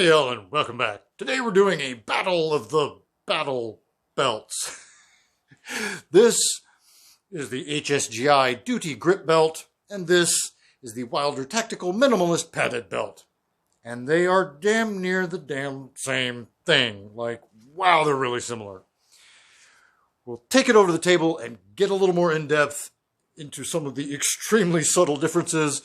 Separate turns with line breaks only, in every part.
Howdy, Ellen. Welcome back. Today we're doing a battle of the battle belts. This is the HSGI Duty Grip Belt, and this is the Wilder Tactical Minimalist Padded Belt. And they are damn near the damn same thing. Like, wow, they're really similar. We'll take it over to the table and get a little more in-depth into some of the extremely subtle differences.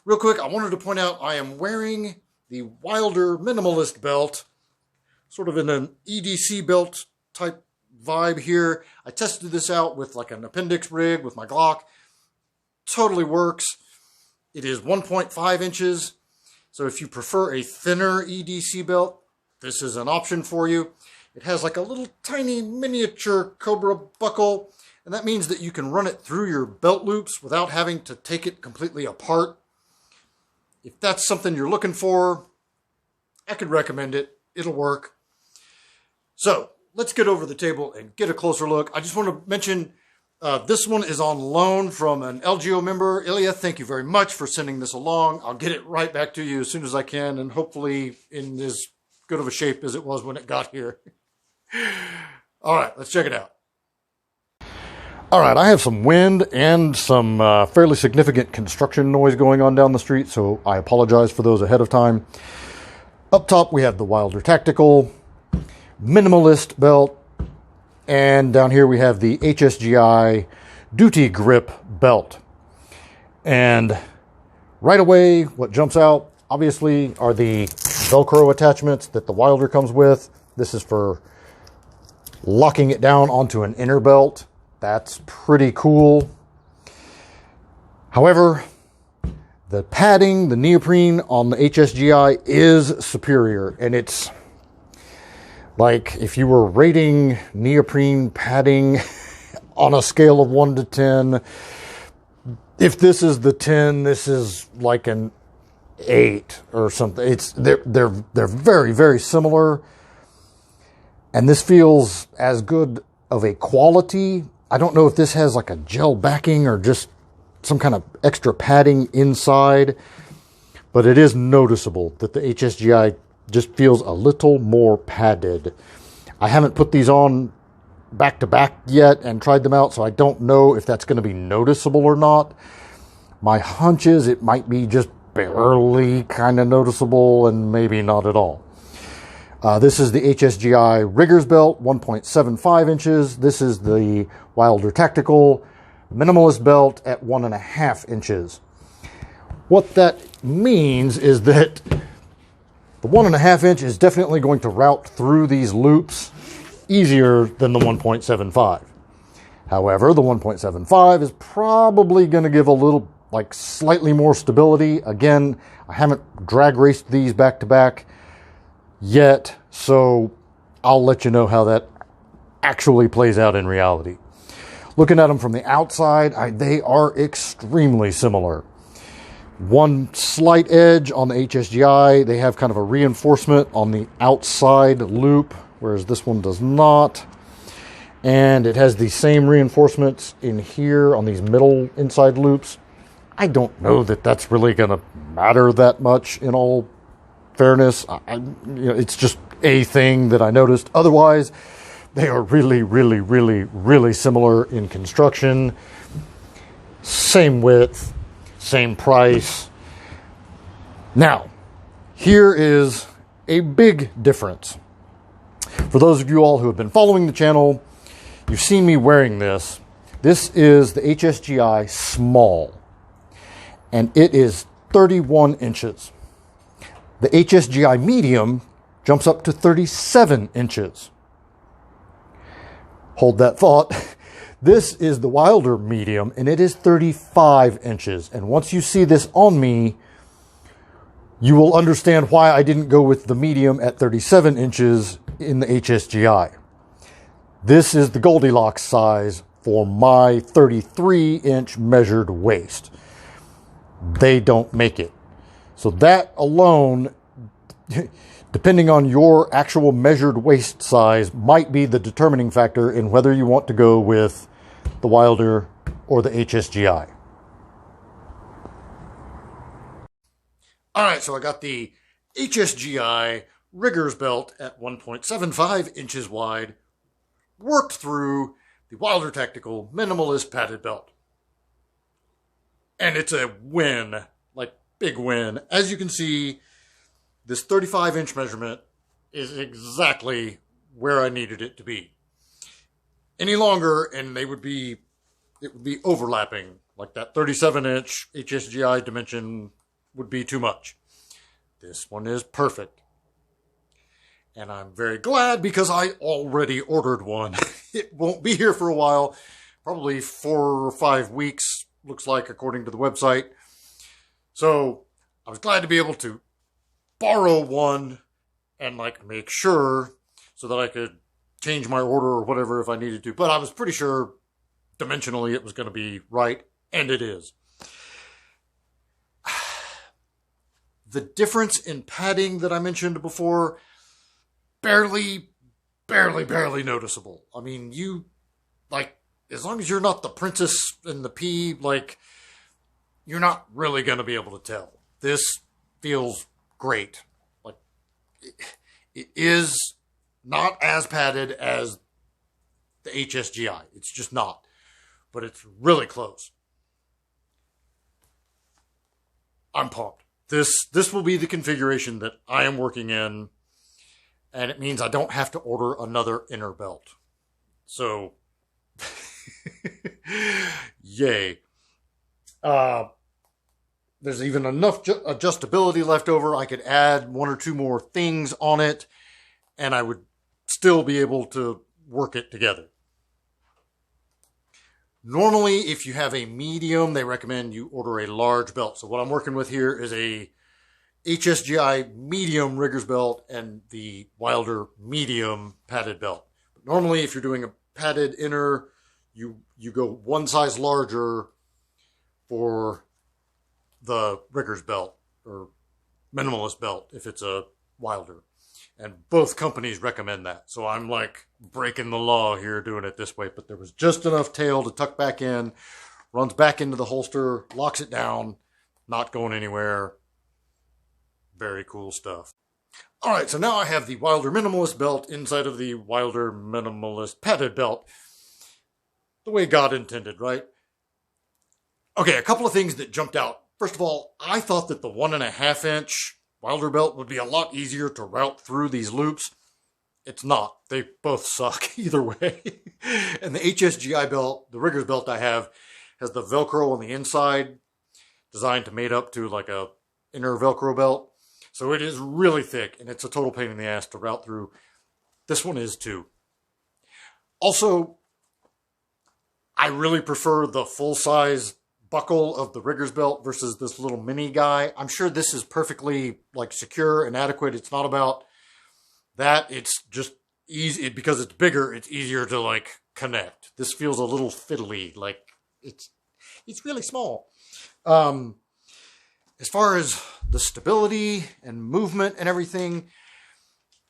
Real quick, I wanted to point out I am wearing the Wilder Minimalist belt, sort of in an EDC belt type vibe here. I tested this out with like an appendix rig with my Glock. Totally works. It is 1.5 inches. So if you prefer a thinner EDC belt, this is an option for you. It has like a little tiny miniature Cobra buckle, and that means that you can run it through your belt loops without having to take it completely apart. If that's something you're looking for, I could recommend it. It'll work. So let's get over the table and get a closer look. I just want to mention this one is on loan from an LGO member. Ilya, thank you very much for sending this along. I'll get it right back to you as soon as I can, and hopefully in as good of a shape as it was when it got here. All right, let's check it out. All right, I have some wind and some fairly significant construction noise going on down the street, so I apologize for those ahead of time. Up top, we have the Wilder Tactical Minimalist belt, and down here we have the HSGI Duty Grip belt. And right away, what jumps out, obviously, are the Velcro attachments that the Wilder comes with. This is for locking it down onto an inner belt. That's pretty cool. However, the padding, the neoprene on the HSGI is superior. And it's like if you were rating neoprene padding on a scale of 1 to 10, if this is the 10, this is like an 8 or something. They're very, very similar. And this feels as good of a quality. I don't know if this has like a gel backing or just some kind of extra padding inside, but it is noticeable that the HSGI just feels a little more padded. I haven't put these on back to back yet and tried them out, so I don't know if that's going to be noticeable or not. My hunch is it might be just barely kind of noticeable and maybe not at all. This is the HSGI Riggers Belt, 1.75 inches. This is the Wilder Tactical Minimalist Belt at 1.5 inches. What that means is that the 1.5 inch is definitely going to route through these loops easier than the 1.75. However, the 1.75 is probably going to give a little, like slightly more stability. Again, I haven't drag raced these back to back yet, so I'll let you know how that actually plays out in reality. Looking at them from the outside, they are extremely similar. One slight edge on the HSGI, they have kind of a reinforcement on the outside loop, whereas this one does not. And it has the same reinforcements in here on these middle inside loops. I don't know that that's really going to matter that much in all fairness. It's just a thing that I noticed. Otherwise, they are really, really, really, really similar in construction. Same width, same price. Now, here is a big difference. For those of you all who have been following the channel, you've seen me wearing this. This is the HSGI Small, and it is 31 inches. The HSGI Medium jumps up to 37 inches. Hold that thought. This is the Wilder Medium, and it is 35 inches. And once you see this on me, you will understand why I didn't go with the medium at 37 inches in the HSGI. This is the Goldilocks size for my 33-inch measured waist. They don't make it. So that alone, depending on your actual measured waist size, might be the determining factor in whether you want to go with the Wilder or the HSGI. All right, so I got the HSGI Riggers belt at 1.75 inches wide, worked through the Wilder Tactical Minimalist padded belt. And it's a win, like big win. As you can see, this 35-inch measurement is exactly where I needed it to be. Any longer, and it would be overlapping. Like that 37-inch HSGI dimension would be too much. This one is perfect. And I'm very glad because I already ordered one. It won't be here for a while. Probably 4 or 5 weeks, looks like, according to the website. So I was glad to be able to borrow one and like make sure so that I could change my order or whatever if I needed to. But I was pretty sure dimensionally it was going to be right, and it is. The difference in padding that I mentioned before, barely noticeable. I mean, you, like, as long as you're not the princess and the pea, like, you're not really going to be able to tell. This feels great. Like, it is not as padded as the HSGI. It's just not. But it's really close. I'm pumped. This will be the configuration that I am working in, and it means I don't have to order another inner belt. So, yay. There's even enough adjustability left over. I could add 1 or 2 more things on it, and I would still be able to work it together. Normally, if you have a medium, they recommend you order a large belt. So what I'm working with here is a HSGI medium riggers belt and the Wilder medium padded belt. But normally, if you're doing a padded inner, you go one size larger for the riggers belt or minimalist belt if it's a Wilder. And both companies recommend that. So I'm like breaking the law here doing it this way. But there was just enough tail to tuck back in, runs back into the holster, locks it down, not going anywhere. Very cool stuff. All right, so now I have the Wilder Minimalist belt inside of the Wilder Minimalist padded belt. The way God intended, right? Okay, a couple of things that jumped out. First of all, I thought that the 1.5 inch Wilder belt would be a lot easier to route through these loops. It's not. They both suck either way. And the HSGI belt, the riggers belt I have, has the Velcro on the inside, designed to mate up to like a inner Velcro belt. So it is really thick, and it's a total pain in the ass to route through. This one is too. Also, I really prefer the full-size buckle of the riggers belt versus this little mini guy. I'm sure this is perfectly like secure and adequate. It's not about that. It's just easy because it's bigger. It's easier to like connect. This feels a little fiddly. Like it's really small. As far as the stability and movement and everything,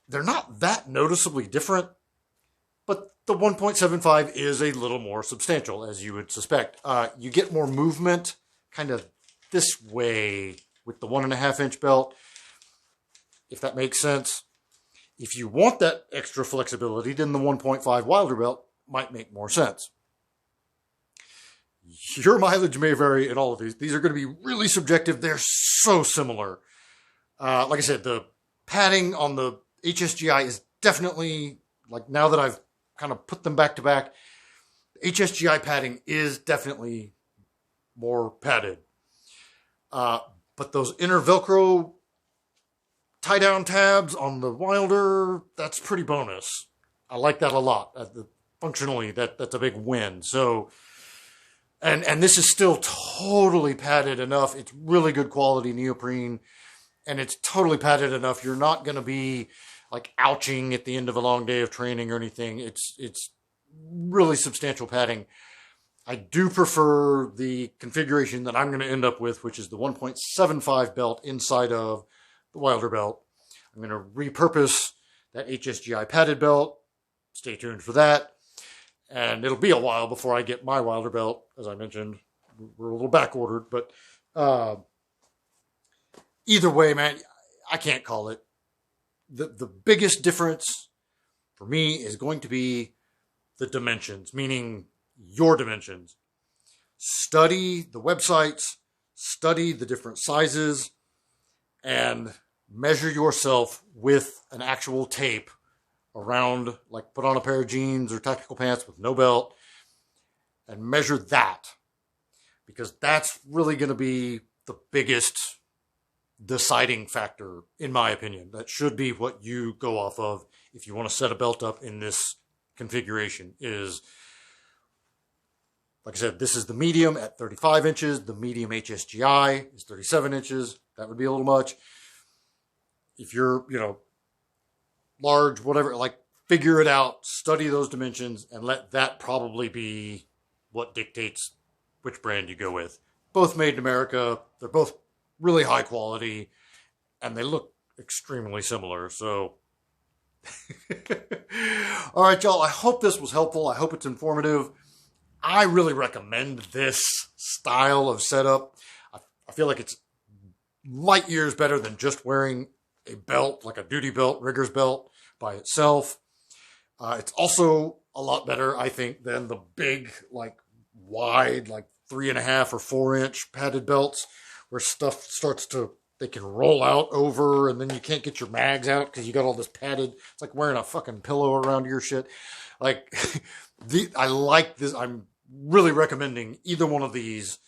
they're not that noticeably different. But the 1.75 is a little more substantial, as you would suspect. You get more movement kind of this way with the 1.5 inch belt, if that makes sense. If you want that extra flexibility, then the 1.5 Wilder belt might make more sense. Your mileage may vary in all of these. These are going to be really subjective. They're so similar. Like I said, the padding on the HSGI is definitely, like now that I've kind of put them back to back, HSGI padding is definitely more padded. But those inner Velcro tie-down tabs on the Wilder, that's pretty bonus. I like that a lot. Functionally, that's a big win. So, and this is still totally padded enough. It's really good quality neoprene, and it's totally padded enough. You're not going to be like ouching at the end of a long day of training or anything. It's really substantial padding. I do prefer the configuration that I'm going to end up with, which is the 1.75 belt inside of the Wilder belt. I'm going to repurpose that HSGI padded belt. Stay tuned for that. And it'll be a while before I get my Wilder belt. As I mentioned, we're a little back ordered, but either way, man, I can't call it. The biggest difference for me is going to be the dimensions, meaning your dimensions. Study the websites, study the different sizes, and measure yourself with an actual tape around, like put on a pair of jeans or tactical pants with no belt and measure that, because that's really going to be the biggest deciding factor, in my opinion. That should be what you go off of if you want to set a belt up in this configuration. Is, like I said, this is the medium at 35 inches. The medium HSGI is 37 inches. That would be a little much. If you're, large, whatever, like, figure it out, study those dimensions, and let that probably be what dictates which brand you go with. Both made in America. They're both really high quality, and they look extremely similar. So, all right, y'all. I hope this was helpful. I hope it's informative. I really recommend this style of setup. I feel like it's light years better than just wearing a belt, like a duty belt, rigger's belt by itself. It's also a lot better, I think, than the big, like, wide, like 3.5 or 4 inch padded belts where stuff starts to, they can roll out over and then you can't get your mags out because you got all this padded. It's like wearing a fucking pillow around your shit. Like, I like this. I'm really recommending either one of these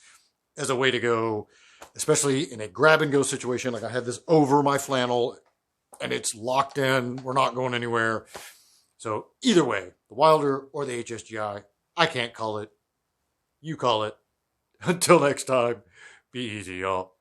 as a way to go, especially in a grab and go situation. Like, I had this over my flannel and it's locked in. We're not going anywhere. So either way, the Wilder or the HSGI, I can't call it. You call it. Until next time, be easy, y'all.